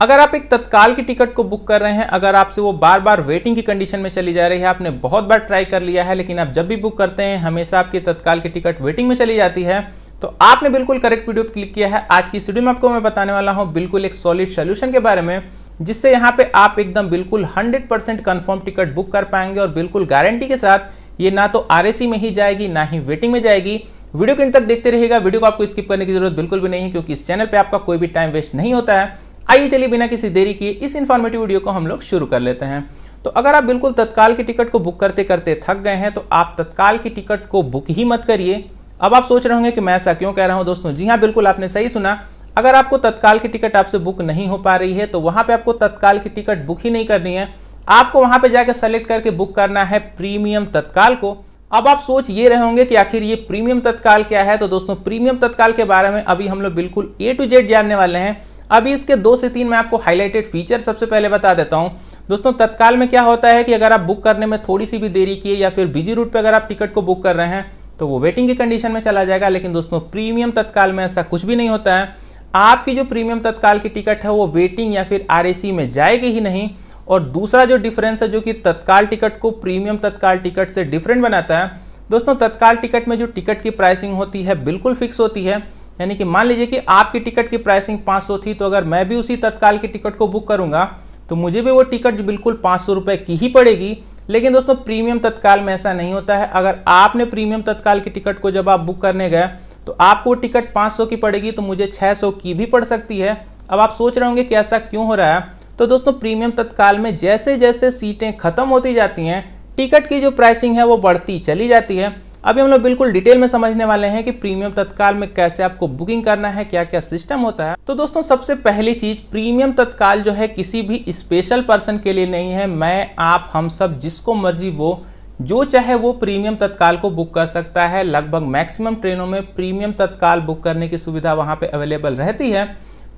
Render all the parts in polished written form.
अगर आप एक तत्काल की टिकट को बुक कर रहे हैं, अगर आपसे वो बार बार वेटिंग की कंडीशन में चली जा रही है, आपने बहुत बार ट्राई कर लिया है लेकिन आप जब भी बुक करते हैं हमेशा आपकी तत्काल की टिकट वेटिंग में चली जाती है, तो आपने बिल्कुल करेक्ट वीडियो क्लिक किया है। आज की इस वीडियो में आपको मैं बताने वाला हूं बिल्कुल एक सॉलिड सोल्यूशन के बारे में, जिससे यहाँ पे आप एकदम बिल्कुल 100% कंफर्म टिकट बुक कर पाएंगे और बिल्कुल गारंटी के साथ ये ना तो आरएसी में ही जाएगी ना ही वेटिंग में जाएगी। वीडियो के अंत तक देखते रहिएगा, वीडियो को आपको स्किप करने की जरूरत बिल्कुल भी नहीं है क्योंकि इस चैनल पे आपका कोई भी टाइम वेस्ट नहीं होता है। आइए चलिए बिना किसी देरी किए इस इन्फॉर्मेटिव वीडियो को हम लोग शुरू कर लेते हैं। तो अगर आप बिल्कुल तत्काल की टिकट को बुक करते करते थक गए हैं तो आप तत्काल की टिकट को बुक ही मत करिए। अब आप सोच रहे होंगे कि मैं ऐसा क्यों कह रहा हूं दोस्तों। जी हाँ, बिल्कुल आपने सही सुना। अगर आपको तत्काल की टिकट आपसे बुक नहीं हो पा रही है तो वहां पे आपको तत्काल की टिकट बुक ही नहीं करनी है, आपको वहां पे जाकर सेलेक्ट करके बुक करना है प्रीमियम तत्काल को। अब आप सोच ये रहे होंगे कि आखिर ये प्रीमियम तत्काल क्या है। तो दोस्तों प्रीमियम तत्काल के बारे में अभी हम लोग बिल्कुल A to Z जानने वाले हैं। अभी इसके 2 से 3 मैं आपको हाईलाइटेड फीचर सबसे पहले बता देता हूं। दोस्तों तत्काल में क्या होता है कि अगर आप बुक करने में थोड़ी सी भी देरी किए या फिर बिजी रूट पे अगर आप टिकट को बुक कर रहे हैं तो वो वेटिंग की कंडीशन में चला जाएगा। लेकिन दोस्तों प्रीमियम तत्काल में ऐसा कुछ भी नहीं होता है। आपकी जो प्रीमियम तत्काल की टिकट है वो वेटिंग या फिर आरएसी में जाएगी ही नहीं। और दूसरा जो डिफरेंस है जो कि तत्काल टिकट को प्रीमियम तत्काल टिकट से डिफरेंट बनाता है, दोस्तों तत्काल टिकट में जो टिकट की प्राइसिंग होती है बिल्कुल फिक्स होती है। यानी कि मान लीजिए कि आपकी टिकट की प्राइसिंग 500 थी, तो अगर मैं भी उसी तत्काल की टिकट को बुक करूंगा तो मुझे भी वो टिकट बिल्कुल 500 रुपए की ही पड़ेगी। लेकिन दोस्तों प्रीमियम तत्काल में ऐसा नहीं होता है। अगर आपने प्रीमियम तत्काल की टिकट को जब आप बुक करने गए तो आपको टिकट 500 की पड़ेगी तो मुझे 600 की भी पड़ सकती है। अब आप सोच रहे होंगे कि ऐसा क्यों हो रहा है। तो दोस्तों प्रीमियम तत्काल में जैसे जैसे सीटें खत्म होती जाती हैं, टिकट की जो प्राइसिंग है वो बढ़ती चली जाती है। अभी हम लोग बिल्कुल डिटेल में समझने वाले हैं कि प्रीमियम तत्काल में कैसे आपको बुकिंग करना है, क्या क्या सिस्टम होता है। तो दोस्तों सबसे पहली चीज, प्रीमियम तत्काल जो है किसी भी स्पेशल पर्सन के लिए नहीं है। मैं, आप, हम सब, जिसको मर्जी वो जो चाहे वो प्रीमियम तत्काल को बुक कर सकता है। लगभग मैक्सिमम ट्रेनों में प्रीमियम तत्काल बुक करने की सुविधा वहां पे अवेलेबल रहती है।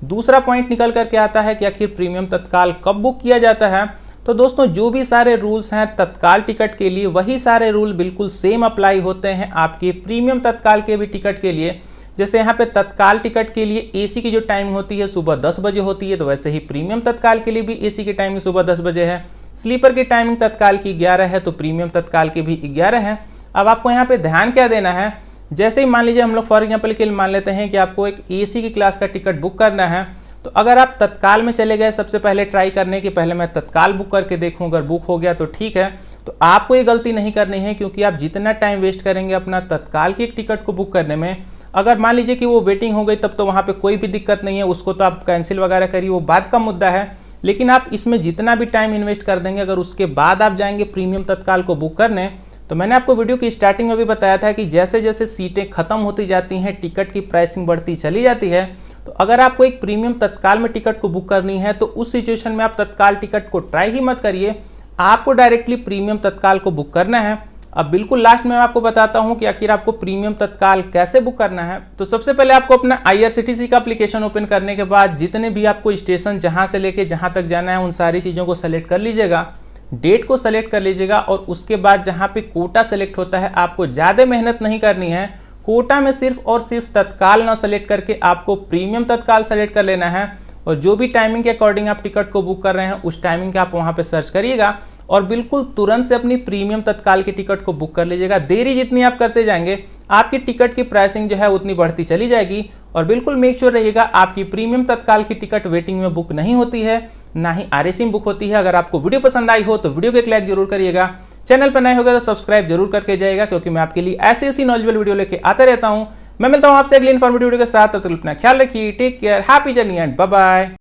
दूसरा पॉइंट निकल करके आता है कि आखिर प्रीमियम तत्काल कब बुक किया जाता है। तो दोस्तों जो भी सारे रूल्स हैं तत्काल टिकट के लिए, वही सारे रूल बिल्कुल सेम अप्लाई होते हैं आपके प्रीमियम तत्काल के भी टिकट के लिए। जैसे यहाँ पे तत्काल टिकट के लिए एसी की जो टाइमिंग होती है सुबह 10 बजे होती है, तो वैसे ही प्रीमियम तत्काल के लिए भी एसी की टाइमिंग सुबह 10 बजे है। स्लीपर की टाइमिंग तत्काल की 11 है तो प्रीमियम तत्काल की भी 11 है। अब आपको यहाँ पे ध्यान क्या देना है, जैसे ही मान लीजिए हम लोग फॉर एग्जाम्पल के लिए मान लेते हैं कि आपको एक एसी की क्लास का टिकट बुक करना है, तो अगर आप तत्काल में चले गए सबसे पहले ट्राई करने की, पहले मैं तत्काल बुक करके देखूं, अगर बुक हो गया तो ठीक है। तो आपको ये गलती नहीं करनी है क्योंकि आप जितना टाइम वेस्ट करेंगे अपना तत्काल की एक टिकट को बुक करने में, अगर मान लीजिए कि वो वेटिंग हो गई तब तो वहाँ पे कोई भी दिक्कत नहीं है, उसको तो आप कैंसिल वगैरह करिए, वो बात का मुद्दा है। लेकिन आप इसमें जितना भी टाइम इन्वेस्ट कर देंगे, अगर उसके बाद आप जाएंगे प्रीमियम तत्काल को बुक करने, तो मैंने आपको वीडियो की स्टार्टिंग में भी बताया था कि जैसे जैसे सीटें खत्म होती जाती हैं टिकट की प्राइसिंग बढ़ती चली जाती है। तो अगर आपको एक प्रीमियम तत्काल में टिकट को बुक करनी है तो उस सिचुएशन में आप तत्काल टिकट को ट्राई ही मत करिए, आपको डायरेक्टली प्रीमियम तत्काल को बुक करना है। अब बिल्कुल लास्ट में मैं आपको बताता हूं कि आखिर आपको प्रीमियम तत्काल कैसे बुक करना है। तो सबसे पहले आपको अपना IRCTC का एप्लीकेशन ओपन करने के बाद जितने भी आपको स्टेशन जहां से लेके जहां तक जाना है उन सारी चीज़ों को सेलेक्ट कर लीजिएगा, डेट को सेलेक्ट कर लीजिएगा और उसके बाद जहां पे कोटा सेलेक्ट होता है आपको ज़्यादा मेहनत नहीं करनी है। कोटा में सिर्फ और सिर्फ तत्काल ना सेलेक्ट करके आपको प्रीमियम तत्काल सेलेक्ट कर लेना है और जो भी टाइमिंग के अकॉर्डिंग आप टिकट को बुक कर रहे हैं उस टाइमिंग का आप वहां पे सर्च करिएगा और बिल्कुल तुरंत से अपनी प्रीमियम तत्काल की टिकट को बुक कर लीजिएगा। देरी जितनी आप करते जाएंगे आपकी टिकट की प्राइसिंग जो है उतनी बढ़ती चली जाएगी। और बिल्कुल मेक श्योर रहिएगा आपकी प्रीमियम तत्काल की टिकट वेटिंग में बुक नहीं होती है, ना ही आरएसी में बुक होती है। अगर आपको वीडियो पसंद आई हो तो वीडियो को एक लाइक जरूर करिएगा, चैनल पर नए हो गए तो सब्सक्राइब जरूर करके जाएगा क्योंकि मैं आपके लिए ऐसी नॉलेजेबल वीडियो लेके आता रहता हूं। मैं मिलता हूं आपसे अगली इन्फॉर्मेटिव वीडियो के साथ, तब तक अपना ख्याल रखिए, take care, happy journey and bye bye.